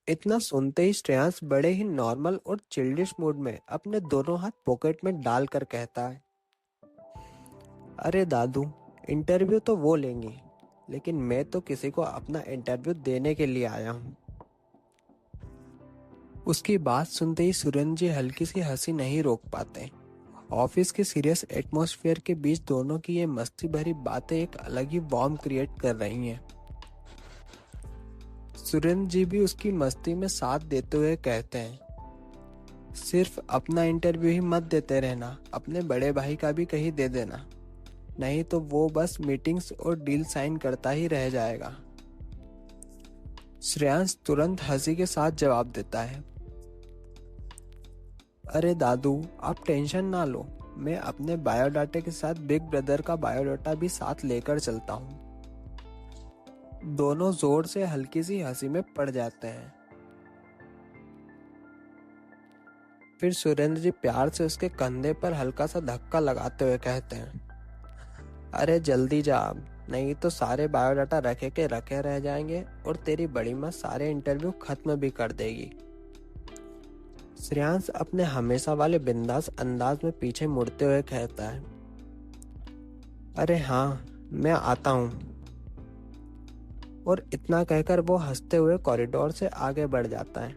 इतना सुनते ही श्रेयांश बड़े ही नॉर्मल और चिल्डिश मूड में अपने दोनों हाथ पॉकेट में डालकर कहता है, अरे दादू, इंटरव्यू तो वो लेंगी, लेकिन मैं तो किसी को अपना इंटरव्यू देने के लिए आया हूँ। उसकी बात सुनते ही सुरेंद्र जी हल्की सी हंसी नहीं रोक पाते। ऑफिस के सीरियस एटमॉस्फेयर के बीच दोनों की ये मस्ती भरी बातें एक अलग ही वार्म क्रिएट कर रही हैं। सुरेंद्र जी भी उसकी मस्ती में साथ देते हुए कहते हैं, सिर्फ अपना इंटरव्यू ही मत देते रहना, अपने बड़े भाई का भी कहीं दे देना, नहीं तो वो बस मीटिंग्स और डील साइन करता ही रह जाएगा। श्रेयांश तुरंत हंसी के साथ जवाब देता है, अरे दादू, आप टेंशन ना लो, मैं अपने बायोडाटा के साथ बिग ब्रदर का बायोडाटा भी साथ लेकर चलता हूँ। दोनों जोर से हल्की सी हंसी में पड़ जाते हैं। फिर सुरेंद्र जी प्यार से उसके कंधे पर हल्का सा धक्का लगाते हुए कहते हैं, अरे जल्दी जा अब, नहीं तो सारे बायोडाटा रखे के रखे रह जाएंगे और तेरी बड़ी माँ सारे इंटरव्यू खत्म भी कर देगी। श्रेयांश अपने हमेशा वाले बिंदास अंदाज में पीछे मुड़ते हुए कहता है, अरे हाँ, मैं आता हूँ। और इतना कहकर वो हंसते हुए कॉरिडोर से आगे बढ़ जाता है।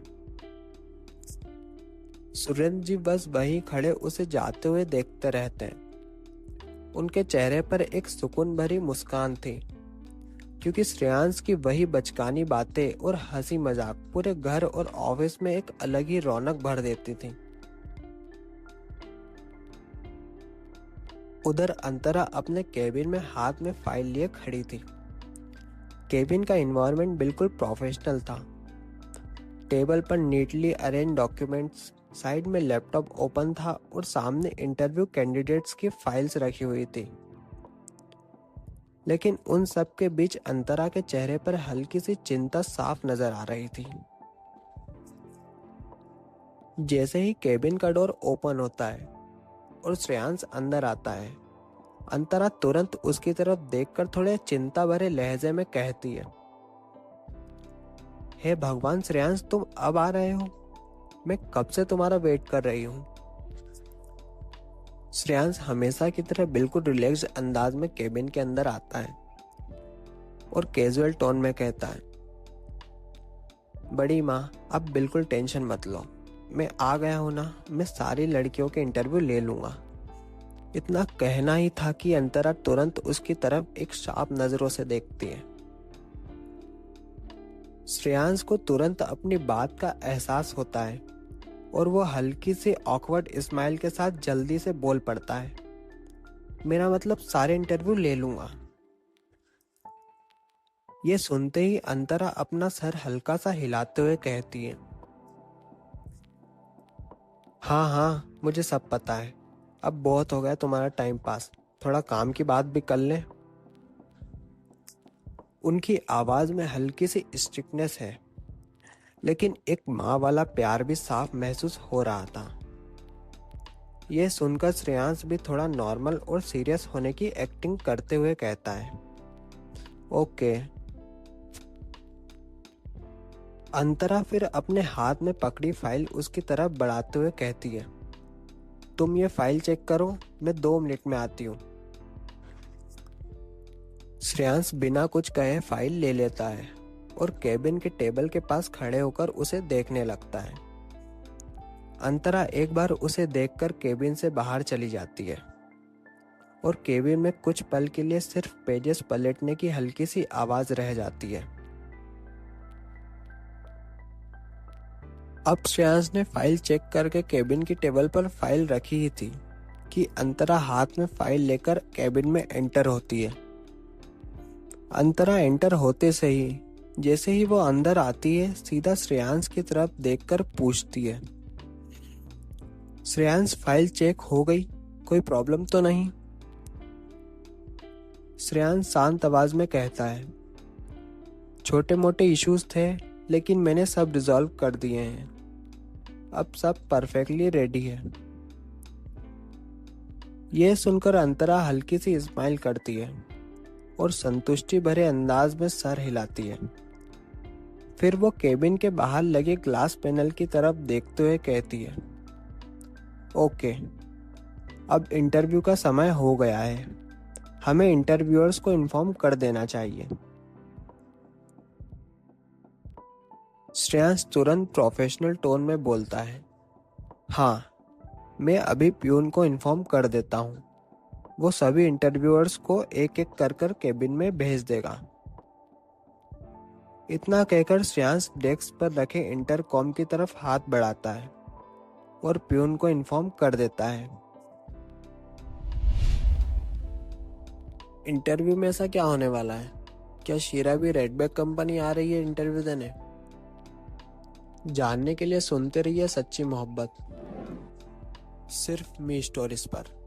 सुरेंद्र जी बस वहीं खड़े उसे जाते हुए देखते रहते हैं। उनके चेहरे पर एक सुकून भरी मुस्कान थी, क्योंकि श्रेयांश की वही बचकानी बातें और हंसी मजाक पूरे घर और ऑफिस में एक अलग ही रौनक भर देती थी। उधर अंतरा अपने केबिन में हाथ में फाइल लिए खड़ी थी। केबिन का एनवायरनमेंट बिल्कुल प्रोफेशनल था। टेबल पर नीटली अरेंज डॉक्यूमेंट्स, साइड में लैपटॉप ओपन था और सामने इंटरव्यू कैंडिडेट्स की फाइल्स रखी हुई थी। लेकिन उन सब के बीच अंतरा के चेहरे पर हल्की सी चिंता साफ नजर आ रही थी। जैसे ही केबिन का डोर ओपन होता है और श्रेयांश अंदर आता है, अंतरा तुरंत उसकी तरफ देखकर थोड़े चिंता भरे लहजे में कहती है, हे भगवान श्रेयांश, तुम अब आ रहे हो? मैं कब से तुम्हारा वेट कर रही हूँ। श्रेयांश हमेशा की तरह बिल्कुल रिलैक्स्ड अंदाज में केबिन के अंदर आता है और कैजुअल टोन में कहता है, बड़ी माँ, अब बिल्कुल टेंशन मत लो, मैं आ गया हूं ना, मैं सारी लड़कियों के इंटरव्यू ले लूंगा। इतना कहना ही था कि अंतरा तुरंत उसकी तरफ एक शार्प नजरों से देखती है। श्रेयांश को तुरंत अपनी बात का एहसास होता है और वो हल्की सी ऑकवर्ड स्माइल के साथ जल्दी से बोल पड़ता है, मेरा मतलब सारे इंटरव्यू ले लूंगा। ये सुनते ही अंतरा अपना सर हल्का सा हिलाते हुए कहती है, हाँ हाँ, मुझे सब पता है, अब बहुत हो गया तुम्हारा टाइम पास, थोड़ा काम की बात भी कर लें। उनकी आवाज में हल्की सी स्ट्रिक्टनेस है, लेकिन एक माँ वाला प्यार भी साफ महसूस हो रहा था। यह सुनकर श्रेयांश भी थोड़ा नॉर्मल और सीरियस होने की एक्टिंग करते हुए कहता है, ओके। अंतरा फिर अपने हाथ में पकड़ी फाइल उसकी तरफ बढ़ाते हुए कहती है, तुम ये फाइल चेक करो, मैं 2 मिनट में आती हूँ। श्रेयांश बिना कुछ कहे फाइल ले लेता है और केबिन के टेबल के पास खड़े होकर उसे देखने लगता है। अंतरा एक बार उसे देखकर केबिन से बाहर चली जाती है और केबिन में कुछ पल के लिए सिर्फ पेजेस पलटने की हल्की सी आवाज रह जाती है। अब श्रेयांश ने फाइल चेक करके केबिन की टेबल पर फाइल रखी ही थी कि अंतरा हाथ में फाइल लेकर केबिन में एंटर होती है। अंतरा एंटर होते से ही, जैसे ही वो अंदर आती है, सीधा श्रेयांश की तरफ देखकर पूछती है, श्रेयांश, फाइल चेक हो गई? कोई प्रॉब्लम तो नहीं? श्रेयांश शांत आवाज में कहता है, छोटे मोटे इश्यूज थे, लेकिन मैंने सब रिजॉल्व कर दिए हैं, अब सब परफेक्टली रेडी है। यह सुनकर अंतरा हल्की सी स्माइल करती है और संतुष्टि भरे अंदाज में सर हिलाती है। फिर वो केबिन के बाहर लगे ग्लास पैनल की तरफ देखते हुए कहती है, ओके, अब इंटरव्यू का समय हो गया है। हमें इंटरव्यूअर्स को इन्फॉर्म कर देना चाहिए। श्रेयांश तुरंत प्रोफेशनल टोन में बोलता है, हाँ, मैं अभी प्यून को इन्फॉर्म कर देता हूँ। वो सभी इंटरव्यूअर्स को एक एक कर केबिन में भेज देगा। इतना कहकर श्रेयांश डेस्क पर रखे इंटरकॉम की तरफ हाथ बढ़ाता है और प्यून को इन्फॉर्म कर देता है। इंटरव्यू में ऐसा क्या होने वाला है? क्या शीरा भी रेडबैक कंपनी आ रही है इंटरव्यू देने? जानने के लिए सुनते रहिए सच्ची मोहब्बत, सिर्फ मी स्टोरीज पर।